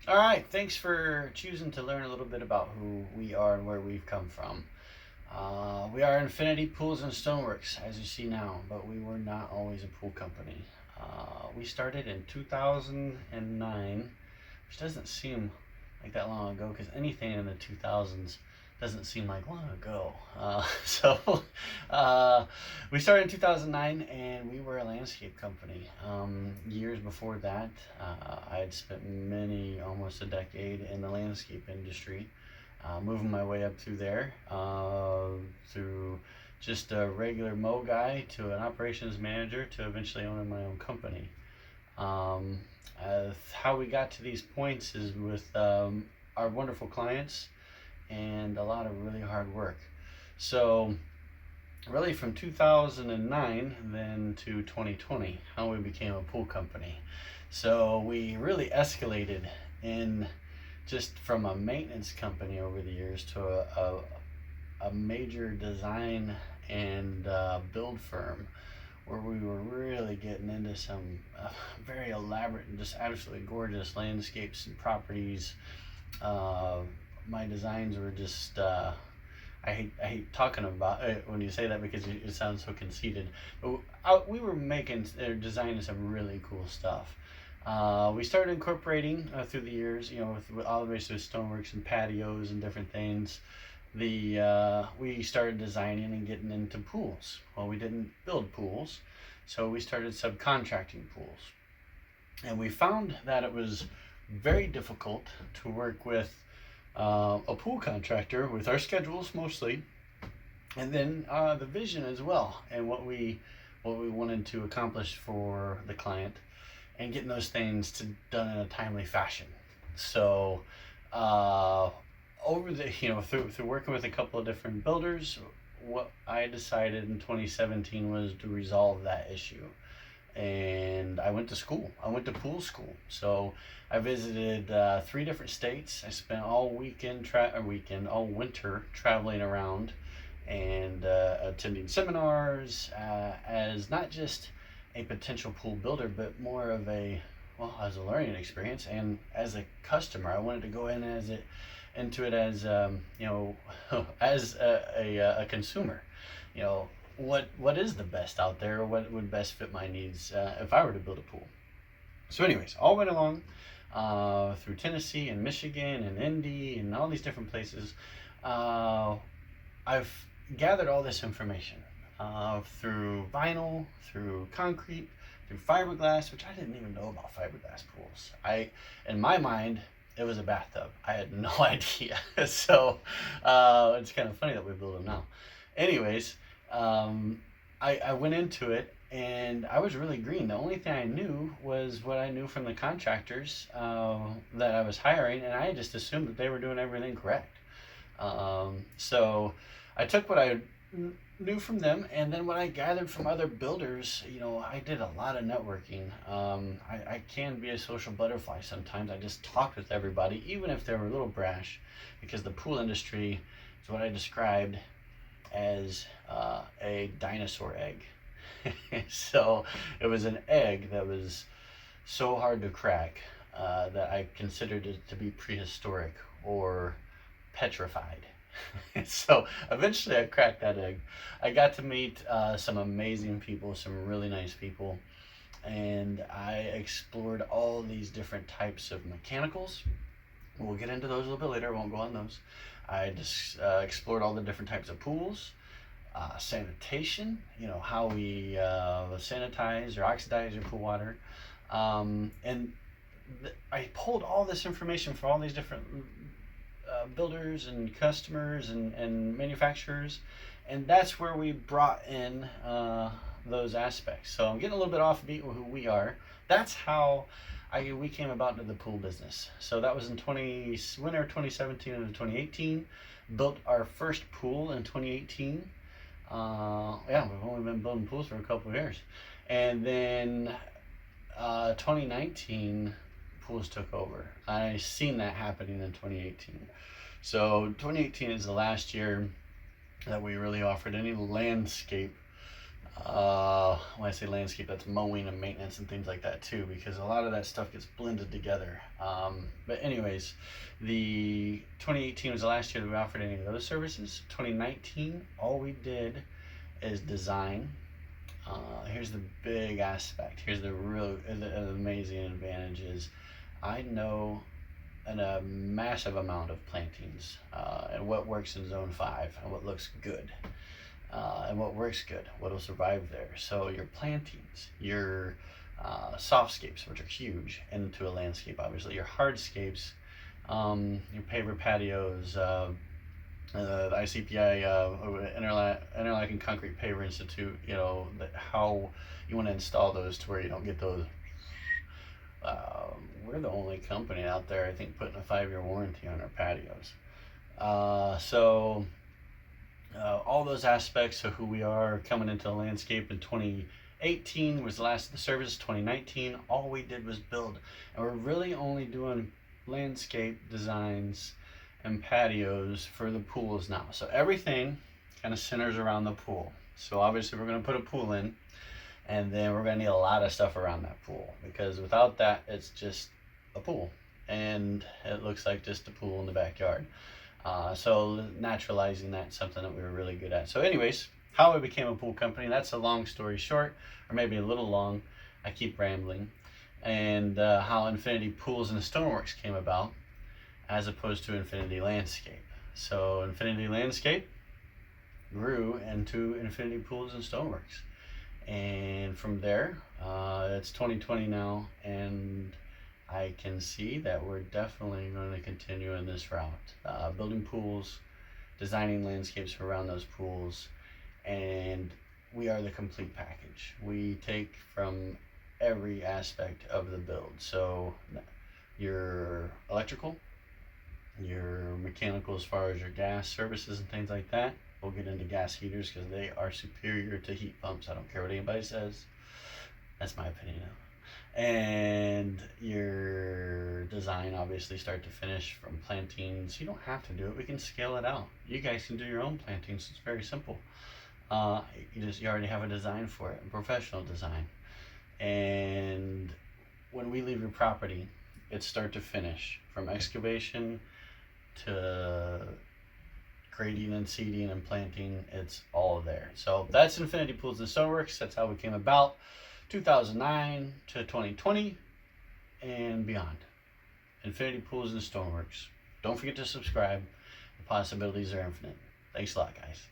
All right, thanks for choosing to learn a little bit about who we are and where we've come from. We are Infinity Pools and Stoneworks, as you see now, but we were not always a pool company. We started in 2009, which doesn't seem like that long ago because anything in the 2000s doesn't seem like long ago. So we started in 2009 and we were a landscape company. Years before that, I had spent almost a decade in the landscape industry, moving my way up through there, through just a regular mow guy to an operations manager to eventually owning my own company. Um, how we got to these points is with our wonderful clients and a lot of really hard work. So, really, from 2009 then to 2020, how we became a pool company. So, we really escalated in just from a maintenance company over the years to a major design and build firm where we were really getting into some very elaborate and just absolutely gorgeous landscapes and properties. Uh, my designs were just I hate talking about it when you say that because it sounds so conceited. But we were making or designing some really cool stuff. We started incorporating through the years, with all the way through stoneworks and patios and different things. We started designing and getting into pools. Well, we didn't build pools, so we started subcontracting pools, and we found that it was very difficult to work with a pool contractor with our schedules mostly, and then the vision as well, and what we wanted to accomplish for the client, and getting those things done in a timely fashion. So, uh, over the through working with a couple of different builders, what I decided in 2017 was to resolve that issue, and I went to school. I went to pool school. So I visited three different states. I spent all winter traveling around and attending seminars as not just a potential pool builder, but more of as a learning experience and as a customer. I wanted to go into it as as a consumer. You know, what is the best out there? What would best fit my needs if I were to build a pool? So, anyways, all went along through Tennessee and Michigan and Indy and all these different places. Uh, I've gathered all this information through vinyl, through concrete, through fiberglass, which I didn't even know about fiberglass pools. In my mind, it was a bathtub. I had no idea. So it's kind of funny that we build them now. Anyways, um, I went into it and I was really green. The only thing I knew was what I knew from the contractors that I was hiring, and I just assumed that they were doing everything correct. So I took what I knew from them, and then what I gathered from other builders. I did a lot of networking. I can be a social butterfly sometimes. I just talked with everybody, even if they were a little brash, because the pool industry is what I described as a dinosaur egg. So it was an egg that was so hard to crack that I considered it to be prehistoric or petrified. So eventually I cracked that egg. I got to meet some amazing people, some really nice people, and I explored all these different types of mechanicals. We'll get into those a little bit later. I won't go on those. I just explored all the different types of pools, sanitation, how we sanitize or oxidize your pool water. And I pulled all this information from all these different builders and customers and manufacturers, and that's where we brought in those aspects. So I'm getting a little bit off beat with who we are. That's how we came about into the pool business. So that was in winter 2017 into 2018. Built our first pool in 2018. We've only been building pools for a couple of years, and then 2019 pools took over. I seen that happening in 2018. So 2018 is the last year that we really offered any landscape When I say landscape, that's mowing and maintenance and things like that too, because a lot of that stuff gets blended together. But anyways, the 2018 was the last year that we offered any of those services. 2019, all we did is design. Here's the big aspect. Here's the real the amazing advantage is I know a massive amount of plantings and what works in zone 5 and what looks good and what works good, what will survive there. So your plantings, your softscapes, which are huge into a landscape, obviously your hardscapes, your paver patios, the ICPI, Interlocking Concrete Paver Institute, you know, how you want to install those to where you don't get those. We're the only company out there, I think, putting a 5-year warranty on our patios. All those aspects of who we are coming into the landscape in 2018 was the last of the service. 2019, all we did was build. And we're really only doing landscape designs and patios for the pools now. So everything kind of centers around the pool. So obviously we're going to put a pool in, and then we're going to need a lot of stuff around that pool, because without that it's just a pool and it looks like just a pool in the backyard. So naturalizing, that's something that we were really good at. So anyways, how I became a pool company, that's a long story short, or maybe a little long. I keep rambling. And how Infinity Pools and Stoneworks came about as opposed to Infinity Landscape. So Infinity Landscape grew into Infinity Pools and Stoneworks. And from there, it's 2020 now, and I can see that we're definitely going to continue in this route. Building pools, designing landscapes around those pools, and we are the complete package. We take from every aspect of the build. So your electrical, your mechanical as far as your gas services and things like that. We'll get into gas heaters because they are superior to heat pumps. I don't care what anybody says. That's my opinion now. And your design, obviously, start to finish from plantings. You don't have to do it. We can scale it out. You guys can do your own plantings. It's very simple. You already have a design for it, a professional design. And when we leave your property, it's start to finish, from excavation to grading and seeding and planting. It's all there. So that's Infinity Pools and Stoneworks. That's how we came about, 2009 to 2020 and beyond. Infinity Pools and Stoneworks. Don't forget to subscribe. The possibilities are infinite. Thanks a lot, guys.